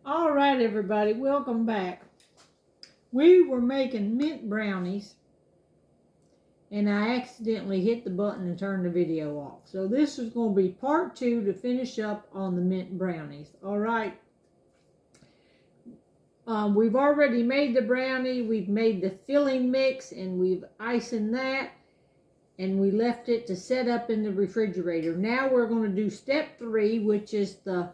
All right, everybody, welcome back. We were making mint brownies, and I accidentally hit the button and turned the video off. So this is going to be part 2 to finish up on the mint brownies. All right. We've already made the brownie. We've made the filling mix, and we've iced that, and we left it to set up in the refrigerator. Now we're going to do step 3, which is the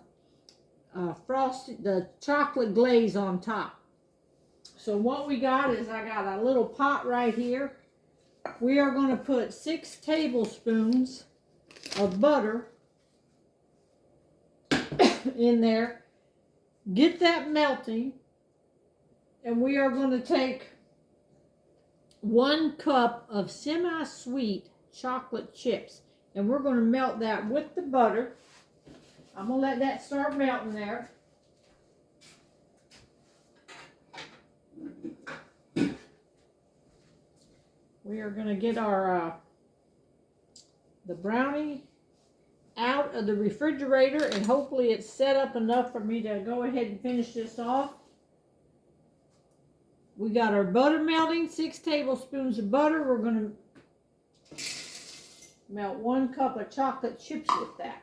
the chocolate glaze on top. So what we got is I got a little pot right here. We are going to put 6 tablespoons of butter in there. Get that melting. And we are going to take 1 cup of semi-sweet chocolate chips. And we're going to melt that with the butter. I'm going to let that start melting there. We are going to get our the brownie out of the refrigerator, and hopefully it's set up enough for me to go ahead and finish this off. We got our butter melting, 6 tablespoons of butter. We're going to melt 1 cup of chocolate chips with that.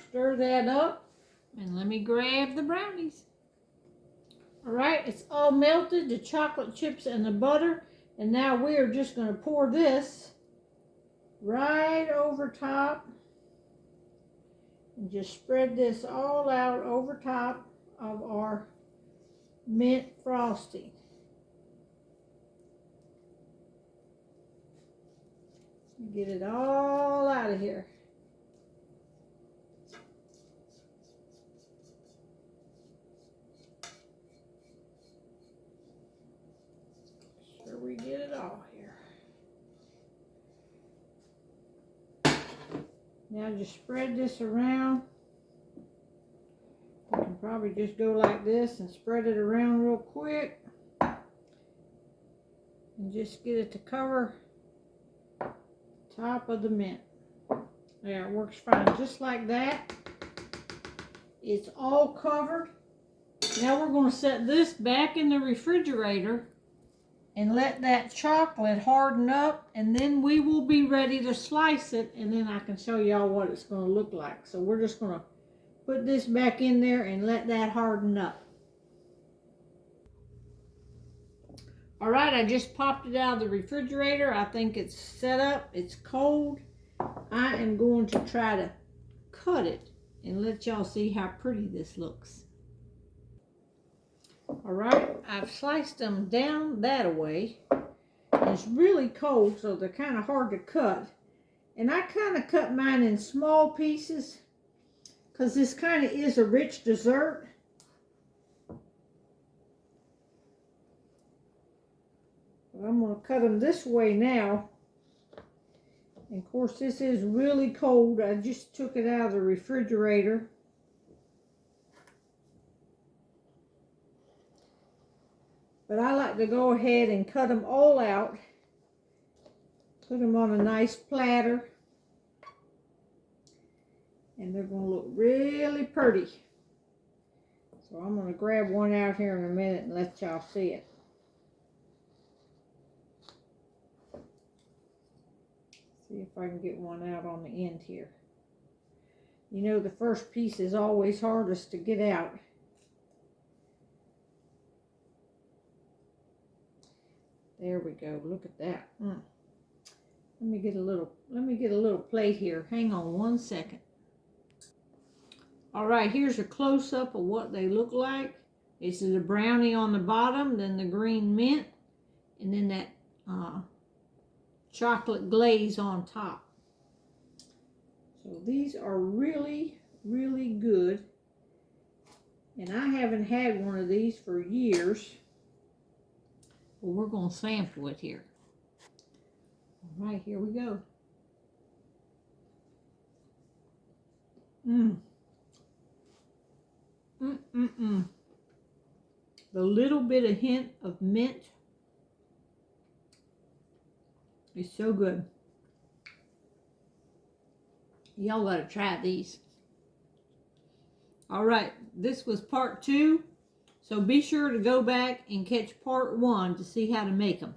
Stir that up, and let me grab the brownies. All right, it's all melted, the chocolate chips and the butter, and now we are just going to pour this right over top and just spread this all out over top of our mint frosting. Get it all out of here. Sure we get it all here. Now just spread this around. You can probably just go like this and spread it around real quick. And just get it to cover top of the mint. There, it works fine. Just like that. It's all covered. Now we're going to set this back in the refrigerator and let that chocolate harden up, and then we will be ready to slice it, and then I can show y'all what it's going to look like. So we're just going to put this back in there and let that harden up. All right, I just popped it out of the refrigerator. I think it's set up. It's cold. I am going to try to cut it and let y'all see how pretty this looks. All right, I've sliced them down that way. It's really cold, so they're kind of hard to cut. And I kind of cut mine in small pieces because this kind of is a rich dessert. But I'm going to cut them this way now. And of course, this is really cold. I just took it out of the refrigerator. But I like to go ahead and cut them all out. Put them on a nice platter. And they're going to look really pretty. So I'm going to grab one out here in a minute and let y'all see it. See if I can get one out on the end here. You know, the first piece is always hardest to get out. There we go. Look at that. Let me get a little plate here. Hang on 1 second. All right, here's a close-up of what they look like. This is a brownie on the bottom, then the green mint, and then that chocolate glaze on top. So these are really, really good. And I haven't had one of these for years. Well, we're going to sample it here. All right, here we go. The little bit of hint of mint is so good. Y'all gotta try these. All right, this was part 2. So be sure to go back and catch part 1 to see how to make them.